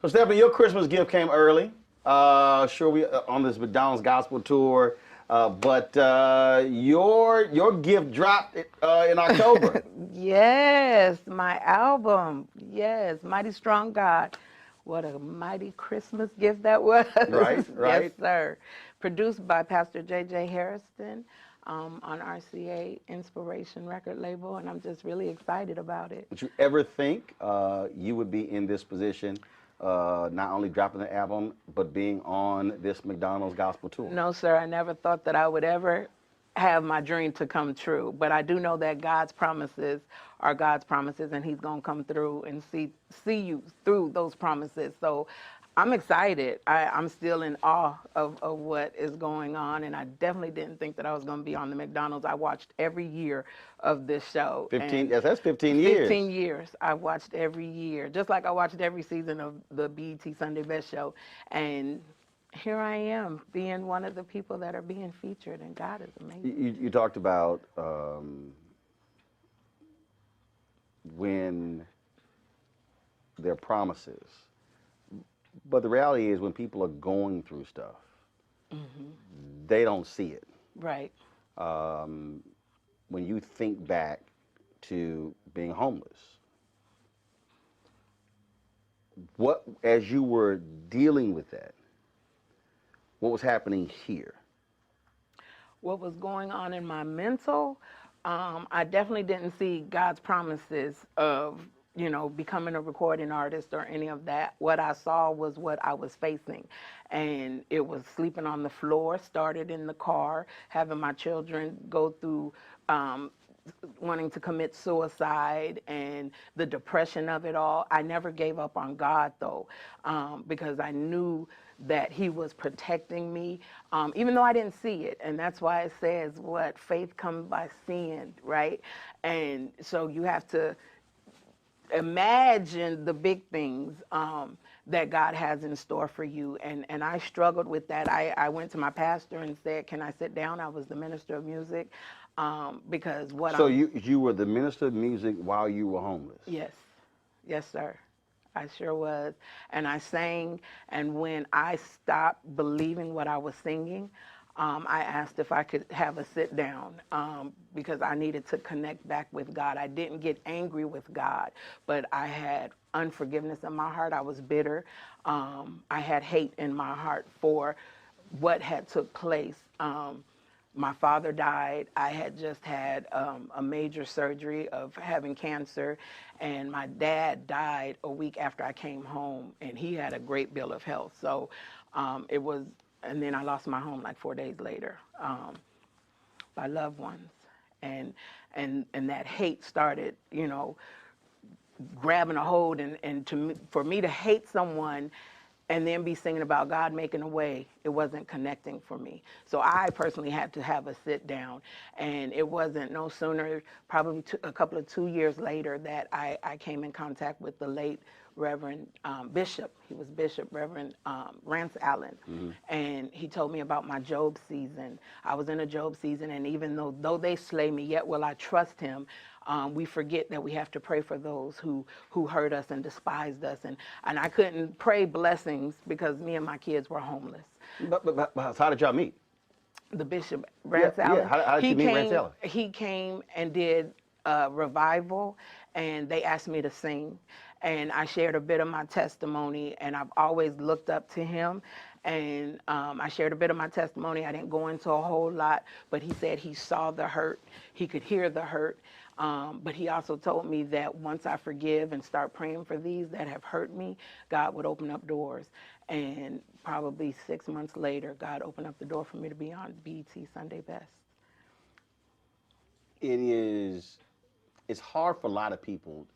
So, Stephanie, your Christmas gift came early. Sure, we on this McDonald's gospel tour, but your gift dropped in October. Yes, my album. Yes, Mighty Strong God. What a mighty Christmas gift that was. Right, Yes, right. sir. Produced by Pastor J.J. Harrison on RCA Inspiration record label, and I'm just really excited about it. Would you ever think you would be in this position, not only dropping the album, but being on this McDonald's gospel tour? No, sir, I never thought that I would ever have my dream to come true. But I do know that God's promises are God's promises, and He's going to come through and see you through those promises. So I'm excited. I'm still in awe of what is going on, and I definitely didn't think that I was going to be on the McDonald's. I watched every year of this show. 15, yes, that's 15 years. 15 years. I watched every year, just like I watched every season of the BET Sunday Best Show. And here I am being one of the people that are being featured, and God is amazing. You talked about when there are promises, but the reality is when people are going through stuff, they don't see it. Right. When you think back to being homeless, what, as you were dealing with that, what was happening here? What was going on in my mental, I definitely didn't see God's promises of, becoming a recording artist or any of that. What I saw was what I was facing. And it was sleeping on the floor, started in the car, having my children go through wanting to commit suicide and the depression of it all. I never gave up on God, though, because I knew that He was protecting me, even though I didn't see it. And that's why it says, what, faith comes by seeing, right? And so you have to imagine the big things that God has in store for you. And I struggled with that. I went to my pastor and said, can I sit down? I was the minister of music. Because what So you were the minister of music while you were homeless? Yes. Yes, sir. I sure was. And I sang, and when I stopped believing what I was singing, I asked if I could have a sit down because I needed to connect back with God. I didn't get angry with God, but I had unforgiveness in my heart. I was bitter. I had hate in my heart for what had took place. My father died. I had just had a major surgery of having cancer, and my dad died a week after I came home, and he had a great bill of health. So it was, and then I lost my home like 4 days later by loved ones, and that hate started, grabbing a hold, and for me to hate someone and then be singing about God making a way, it wasn't connecting for me. So I personally had to have a sit down, and it wasn't no sooner, probably a couple of 2 years later, that I came in contact with the late Reverend Bishop. He was Bishop Reverend Rance Allen, and he told me about my Job season. I was in a Job season, and even though they slay me, yet will I trust him. We forget that we have to pray for those who hurt us and despised us. And I couldn't pray blessings because me and my kids were homeless. But how did y'all meet? The Bishop, Rance Allen. Yeah. How did you meet Rance Allen? He came and did a revival, and they asked me to sing. And I shared a bit of my testimony, and I've always looked up to him. And I shared a bit of my testimony. I didn't go into a whole lot, but he said he saw the hurt. He could hear the hurt. But he also told me that once I forgive and start praying for these that have hurt me, God would open up doors. And probably 6 months later, God opened up the door for me to be on BET Sunday Best. It's hard for a lot of people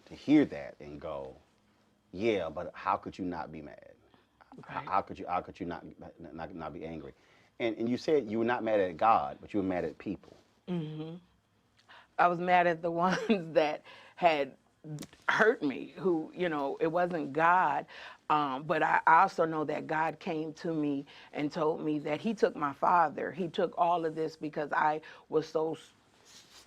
to hear that and go, yeah, but how could you not be mad? Right. How could you not be angry? And you said you were not mad at God, but you were mad at people. Mm-hmm. I was mad at the ones that had hurt me, who, it wasn't God. But I also know that God came to me and told me that he took my father. He took all of this because I was so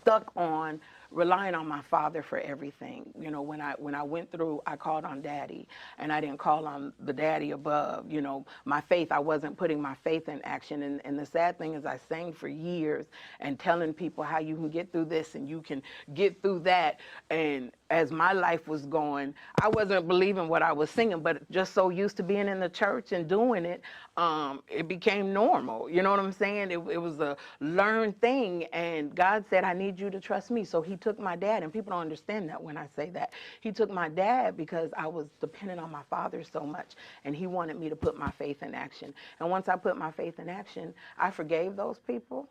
stuck on relying on my father for everything. You know, when I went through, I called on Daddy, and I didn't call on the daddy above. You know, my faith, I wasn't putting my faith in action. And the sad thing is, I sang for years and telling people how you can get through this and you can get through that. And as my life was going, I wasn't believing what I was singing, but just so used to being in the church and doing it, it became normal. You know what I'm saying? It was a learned thing, and God said, I need you to trust me. So he took my dad, and people don't understand that when I say that. He took my dad because I was dependent on my father so much, and he wanted me to put my faith in action. And once I put my faith in action, I forgave those people.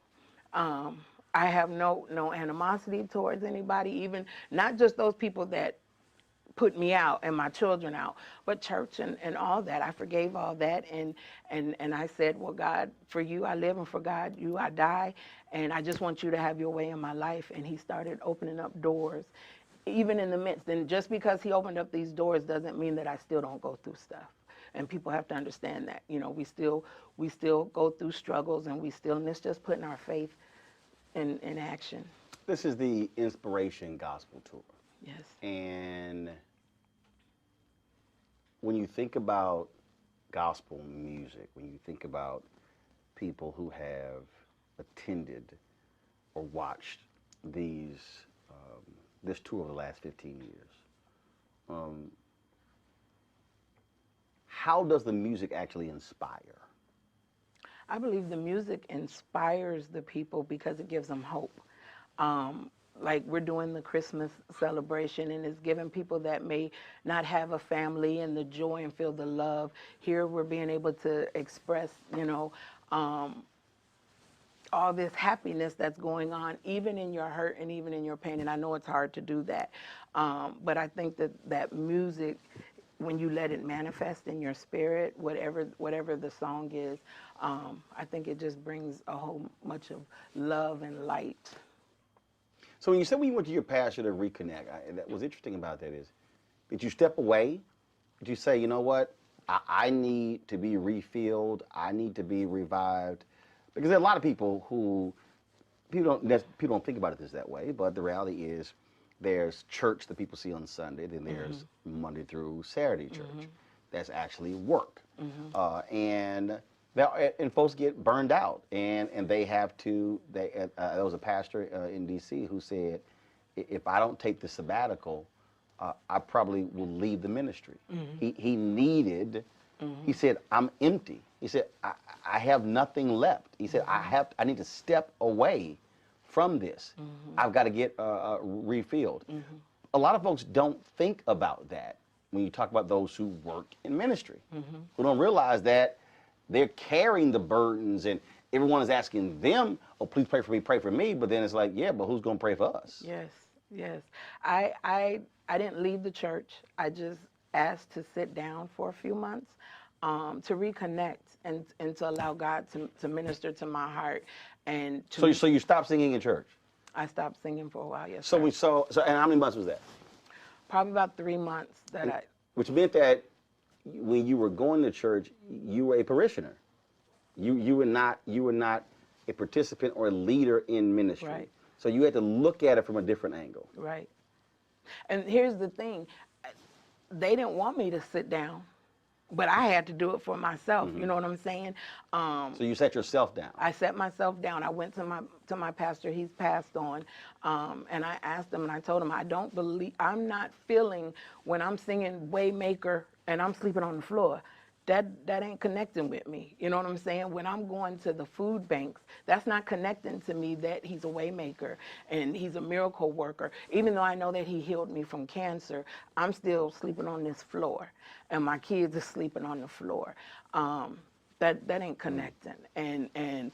I have no animosity towards anybody, even not just those people that put me out and my children out, but church and all that. I forgave all that, and I said, well, God, for you I live, and for God you I die, and I just want you to have your way in my life. And he started opening up doors, even in the midst. And just because he opened up these doors doesn't mean that I still don't go through stuff. And people have to understand that. You know, we still go through struggles, and it's just putting our faith in action. This is the Inspiration Gospel Tour. Yes. And when you think about gospel music, when you think about people who have attended or watched this tour over the last 15 years, how does the music actually inspire? I believe the music inspires the people because it gives them hope. Like we're doing the Christmas celebration, and it's giving people that may not have a family and the joy and feel the love. Here we're being able to express, you know, all this happiness that's going on, even in your hurt and even in your pain. And I know it's hard to do that. But I think that music, when you let it manifest in your spirit, whatever the song is, I think it just brings a whole much of love and light. So when you said when you went to your pastor to reconnect, that was interesting about that is, did you step away? Did you say, you know what, I need to be refilled, I need to be revived? Because there are a lot of people who, people don't think about it that way, but the reality is there's church that people see on Sunday, then there's Monday through Saturday church. That's actually work. And folks get burned out, and they have to. There was a pastor in D.C. who said, "If I don't take the sabbatical, I probably will leave the ministry." He needed. He said, "I'm empty." He said, "I have nothing left." He said, "I need to step away from this. I've got to get refilled." A lot of folks don't think about that when you talk about those who work in ministry, who don't realize that they're carrying the burdens, and everyone is asking them, "Oh, please pray for me." But then it's like, yeah, but who's going to pray for us? Yes, yes. I didn't leave the church. I just asked to sit down for a few months to reconnect and to allow God to minister to my heart. And to So you stopped singing in church? I stopped singing for a while, yes. So sir. And how many months was that? Probably about 3 months Which meant that when you were going to church, you were a parishioner. You were not a participant or a leader in ministry. Right. So you had to look at it from a different angle. Right. And here's the thing. They didn't want me to sit down, but I had to do it for myself. You know what I'm saying? So you set yourself down. I set myself down. I went to my pastor. He's passed on. And I asked him, and I told him, I'm not feeling when I'm singing Waymaker and I'm sleeping on the floor. That ain't connecting with me. You know what I'm saying? When I'm going to the food banks, that's not connecting to me that he's a way maker and he's a miracle worker. Even though I know that he healed me from cancer, I'm still sleeping on this floor, and my kids are sleeping on the floor. That ain't connecting. And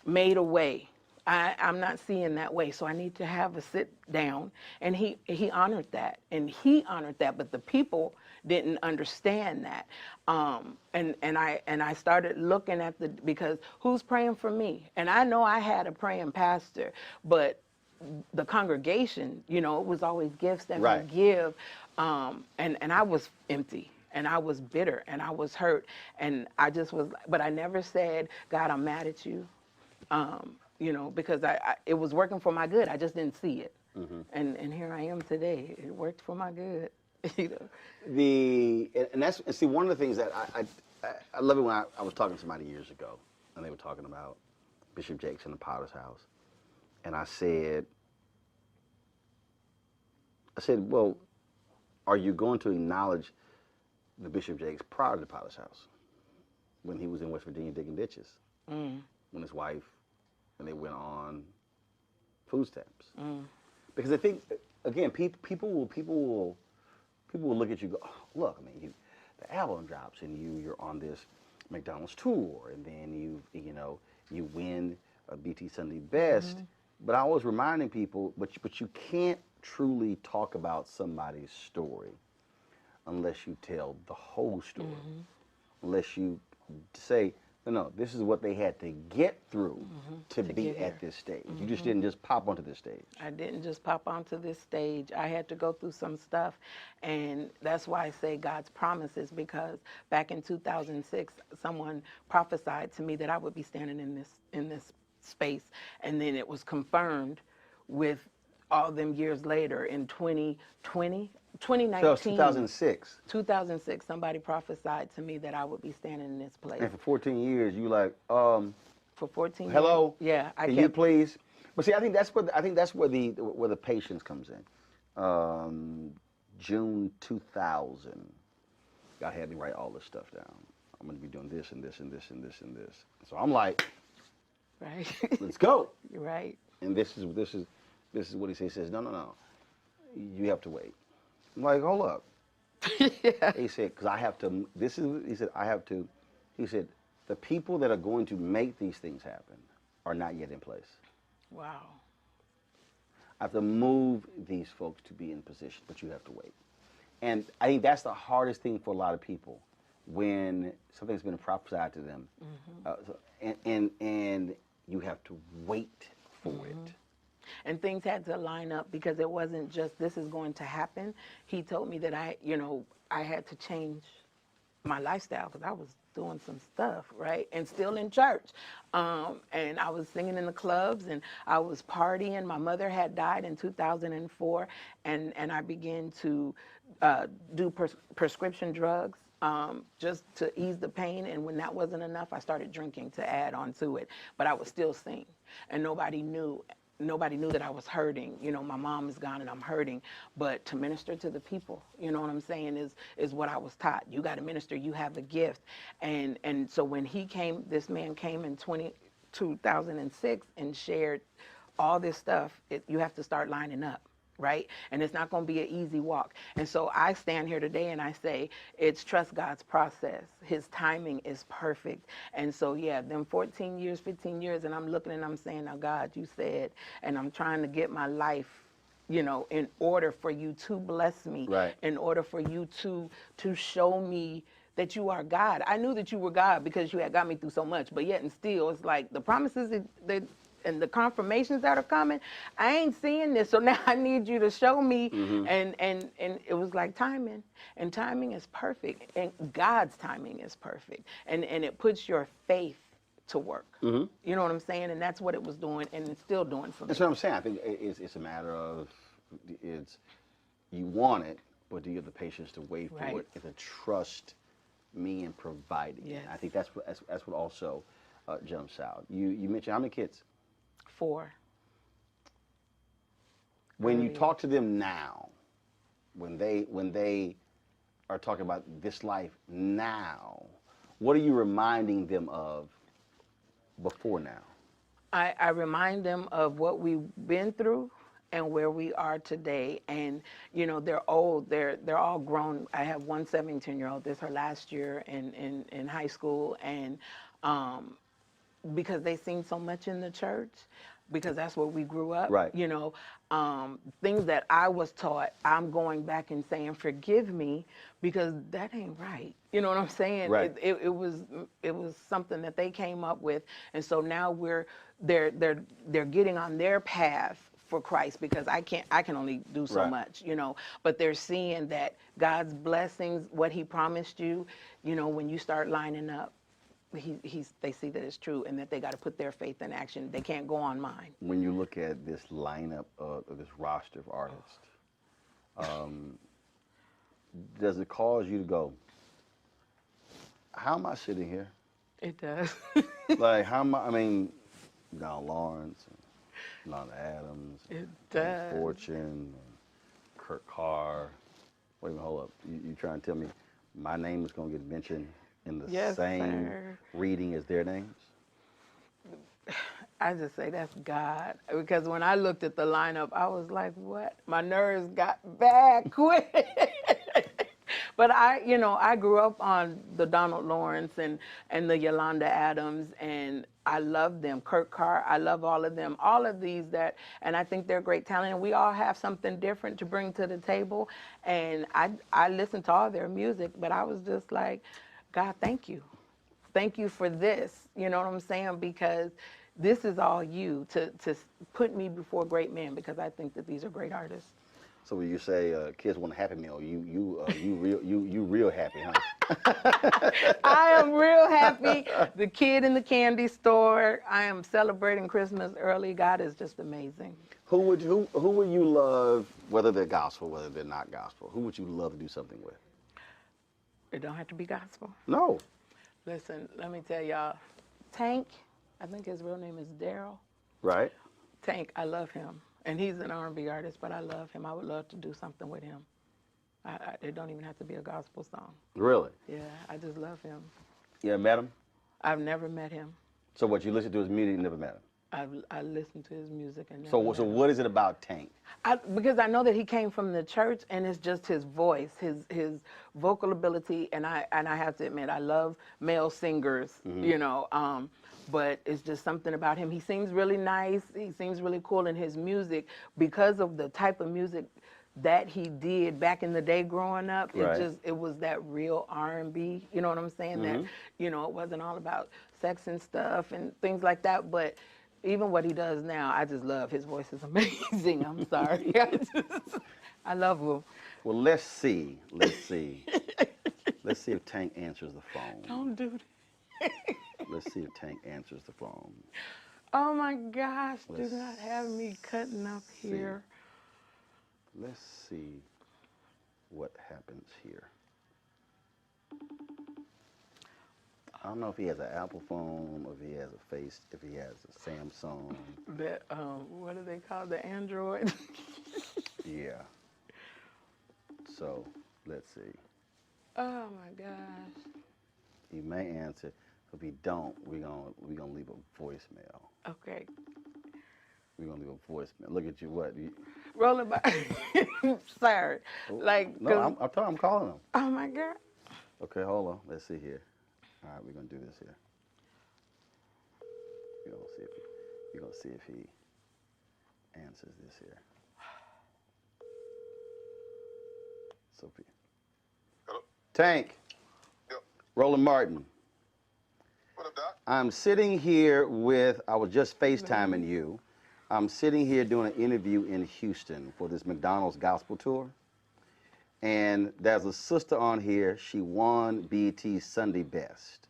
made a way. I'm not seeing that way, so I need to have a sit down. And he honored that, but the people didn't understand that. And I started looking at because who's praying for me? And I know I had a praying pastor, but the congregation, it was always gifts that we give. And I was empty, and I was bitter, and I was hurt, and I just was, but I never said, God, I'm mad at you. you know, because it was working for my good. I just didn't see it. And here I am today. It worked for my good. You know. And see, one of the things that I love it when I was talking to somebody years ago, and they were talking about Bishop Jakes in the Potter's House, and I said, well, are you going to acknowledge the Bishop Jakes prior to the Potter's House, when he was in West Virginia digging ditches, when his wife and they went on food stamps? Because I think, again, people will look at you and go, oh, look, I mean, the album drops and you're on this McDonald's tour, and then you win a BT Sunday Best. But I was reminding people, but you can't truly talk about somebody's story unless you tell the whole story. Unless you say, no, this is what they had to get through to be at this stage. You just didn't just pop onto this stage. I didn't just pop onto this stage. I had to go through some stuff, and that's why I say God's promises, because back in 2006, someone prophesied to me that I would be standing in this space, and then it was confirmed with all them years later in 2019. So 2006. 2006, somebody prophesied to me that I would be standing in this place. And for 14 years, you like, For 14 years. hello, yeah, can you please? But see, I think that's where the patience comes in. June 2000, God had me write all this stuff down. I'm going to be doing this and this and this and this and this. So I'm like, right, let's go. You're right. And this is what he says. He says, no, you have to wait. I'm like, hold up. Yeah. He said, because I have to. He said, the people that are going to make these things happen are not yet in place. Wow. I have to move these folks to be in position, but you have to wait. And I think that's the hardest thing for a lot of people, when something's been prophesied to them, and you have to wait for it. And things had to line up, because it wasn't just this is going to happen. He told me that I had to change my lifestyle, because I was doing some stuff, right? And still in church. And I was singing in the clubs, and I was partying. My mother had died in 2004, and I began to do prescription drugs just to ease the pain. And when that wasn't enough, I started drinking to add on to it. But I would still sing, and nobody knew that I was hurting. You know, my mom is gone and I'm hurting, but to minister to the people, you know what I'm saying, is what I was taught. You got to minister, you have the gift. And so when this man came in 2006 and shared all this stuff, you have to start lining up. Right? And it's not going to be an easy walk. And so I stand here today and I say, it's trust God's process. His timing is perfect. And so, yeah, them 14 years, 15 years, and I'm looking and I'm saying, now, God, you said, and I'm trying to get my life, in order for you to bless me, right, in order for you to show me that you are God. I knew that you were God because you had got me through so much, but yet and still, it's like the promises that and the confirmations that are coming, I ain't seeing this. So now I need you to show me. And it was like timing. And timing is perfect. And God's timing is perfect. And it puts your faith to work. You know what I'm saying? And that's what it was doing, and it's still doing for me. That's what I'm saying. I think it's a matter of, you want it, but do you have the patience to wait for it and to trust me in providing it? I think that's what also jumps out. You mentioned how many kids? 4. When you talk to them now, when they are talking about this life now, what are you reminding them of before now? I remind them of what we've been through and where we are today. And, they're old. They're all grown. I have one 17-year-old. This is her last year in high school. And because they've seen so much in the church, because that's where we grew up. Right. Things that I was taught, I'm going back and saying, forgive me, because that ain't right. You know what I'm saying? Right. It was something that they came up with, and so now they're getting on their path for Christ, because I can only do so much, but they're seeing that God's blessings, what he promised you, when you start lining up, they see that it's true and that they got to put their faith in action. They can't go on mine. When you look at this lineup of this roster of artists, does it cause you to go, how am I sitting here? It does. Like, how am I mean, John Lawrence, and Yolanda Adams, It and does. Fortune, and Kurt Carr. Wait a minute, hold up. You trying to tell me my name is going to get mentioned in the Yes, same sir. reading as their names? I just say that's God. Because when I looked at the lineup, I was like, what? My nerves got bad quick. But I grew up on the Donald Lawrence and the Yolanda Adams, and I love them. Kurt Carr, I love all of them. All of these and I think they're great talent. And we all have something different to bring to the table. And I listen to all their music, but I was just like, God, thank you. Thank you for this. You know what I'm saying? Because this is all you to put me before great men, because I think that these are great artists. So when you say kids want a Happy Meal, you real happy, huh? I am real happy. The kid in the candy store. I am celebrating Christmas early. God is just amazing. Who would you love, whether they're gospel, whether they're not gospel? Who would you love to do something with? It don't have to be gospel. No. Listen, let me tell y'all. Tank, I think his real name is Daryl. Right. Tank, I love him. And he's an R&B artist, but I love him. I would love to do something with him. It don't even have to be a gospel song. Really? Yeah, I just love him. You ever met him? I've never met him. So what, you listen to his music and never met him? I listened to his music and never So met him. what is it about Tank? Because I know that he came from the church, and it's just his voice, his vocal ability, and I have to admit, I love male singers, but it's just something about him. He seems really nice. He seems really cool in his music because of the type of music that he did back in the day growing up. Right. It was that real R&B, you know what I'm saying? That, it wasn't all about sex and stuff and things like that, but even what he does now, I just love. His voice is amazing. I'm sorry. I love him. Well, let's see. Let's see if Tank answers the phone. Don't do that. Let's see if Tank answers the phone. Oh my gosh, Let's do not have me cutting up here. Let's see what happens here. I don't know if he has an Apple phone, or if he has if he has a Samsung. That what do they call the Android? Yeah. So let's see. Oh my gosh. He may answer. If he don't, we're gonna leave a voicemail. Okay. We're gonna leave a voicemail. Look at you. What? Rolling by. Sorry. Like. No, I'm calling him. Oh my God. Okay, hold on. Let's see here. All right, we're gonna do this here. We're gonna see if he answers this here. Sophie. Hello? Tank. Yep. Roland Martin. What up, Doc? I'm sitting here I was just FaceTiming you. I'm sitting here doing an interview in Houston for this McDonald's gospel tour. And there's a sister on here. She won BET's Sunday Best.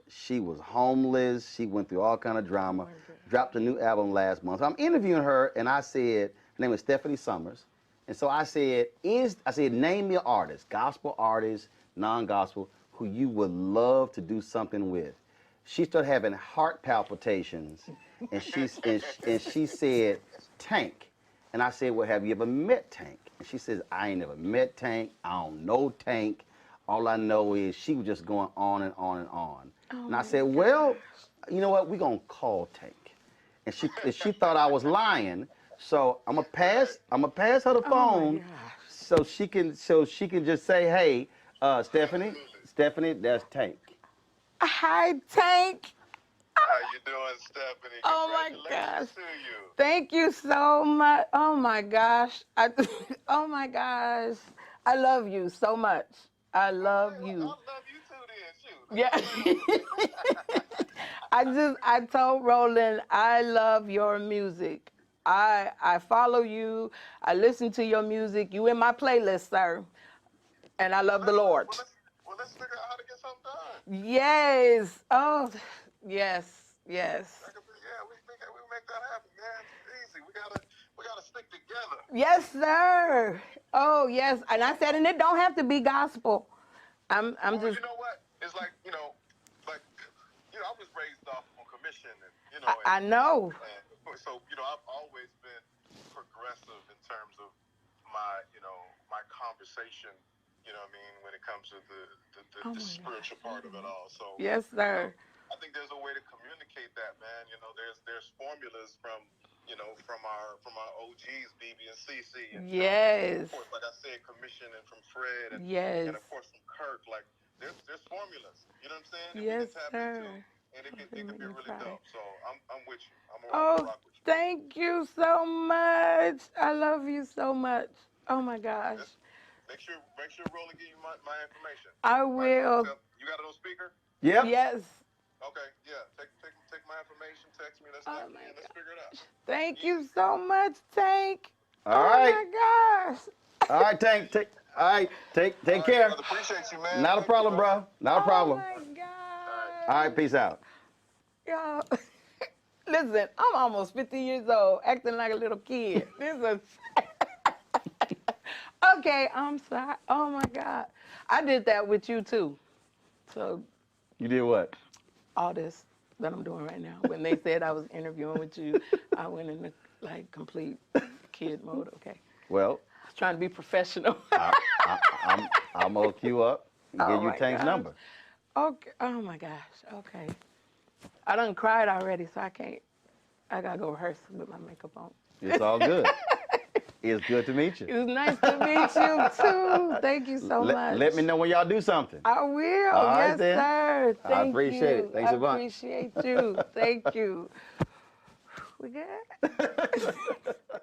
She was homeless. She went through all kind of drama. Dropped a new album last month. So I'm interviewing her, and I said, her name is Stephanie Summers. And so I said, name me an artist, gospel artist, non-gospel, who you would love to do something with. She started having heart palpitations, and she said, Tank. And I said, well, have you ever met Tank? And she says, I ain't never met Tank. I don't know Tank. All I know is she was just going on and on and on. Oh and I said, well, you know what? We're going to call Tank. And she thought I was lying. So I'm gonna pass her the phone so she can just say, hey, Stephanie, that's Tank. Hi, Tank. How you doing, Stephanie? Oh my Congratulations gosh. to you. Thank you so much. Oh my gosh. Oh my gosh. I love you so much. I love you. I love you too, then, shoot. Yeah. I told Roland, I love your music. I follow you. I listen to your music. You in my playlist, sir. And I love the Lord. Well, let's figure out how to get get something done. Yes. Oh, yes, yes. Yeah, we make that happen, man. It's easy. We gotta stick together. Yes, sir. Oh, yes. And I said, and it don't have to be gospel. I'm Well, just. you know what? It's like, I was raised off on commission, and I know. so I've always been progressive in terms of my my conversation. You know what I mean, when it comes to the spiritual part of it all. So Yes, sir. I think there's a way to communicate that, man. There's formulas from our OGs, BB and CC, and Yes. of course, like I said, commission, and from Fred, and Yes. of course from Kirk. Like there's formulas. You know what I'm saying? That Yes, we can tap sir. into, and it can be really dope. So I'm with you. I'm Oh, rock with you. thank you so much. I love you so much. Oh my gosh. Make sure Roland give you my information. I will. You got it on speaker? Yep. Yes. Okay, yeah. Take my information. Text me. Let's figure it out. Thank you so much, Tank. All right. Oh my gosh. All right, Tank. Take care. Brother, appreciate you, man. Not a problem, bro. Not a problem. Oh my gosh. All right, peace out. Yo. Listen, I'm almost 50 years old, acting like a little kid. This is okay, I'm sorry. Oh my God. I did that with you too. So You did what? all this that I'm doing right now. When they said I was interviewing with you, I went into like complete kid mode, okay? Well, I was trying to be professional. I'm gonna hook you up and Oh give you my Tank's gosh. number. Okay. Oh my gosh. Okay. I done cried already, so I can't. I gotta go rehearse with my makeup on. It's all good. It's good to meet It you. was nice to meet you too. Thank you so much. Let me know when y'all do something. I will. All right, Yes, then. sir. I Thank appreciate you. it. Thanks a bunch. I appreciate you. Thank you. We good?